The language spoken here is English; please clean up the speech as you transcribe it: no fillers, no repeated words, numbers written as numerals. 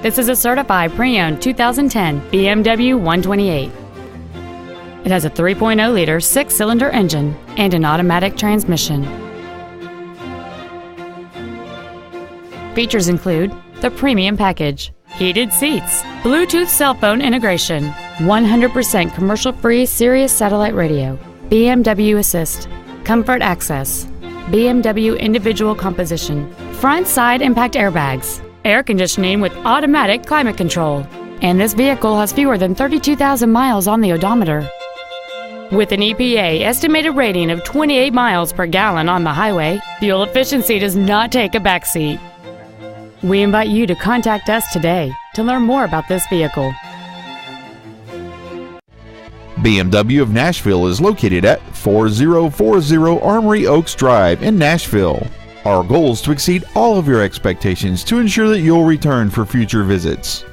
This is a certified pre-owned 2010 BMW 128. It has a 3.0-liter six-cylinder engine and an automatic transmission. Features include the premium package, heated seats, Bluetooth cell phone integration, 100% commercial-free Sirius satellite radio, BMW Assist, Comfort Access, BMW individual composition, front side impact airbags, air conditioning with automatic climate control, and this vehicle has fewer than 32,000 miles on the odometer. With an EPA estimated rating of 28 miles per gallon on the highway, fuel efficiency does not take a backseat. We invite you to contact us today to learn more about this vehicle. BMW of Nashville is located at 4040 Armory Oaks Drive in Nashville. Our goal is to exceed all of your expectations to ensure that you'll return for future visits.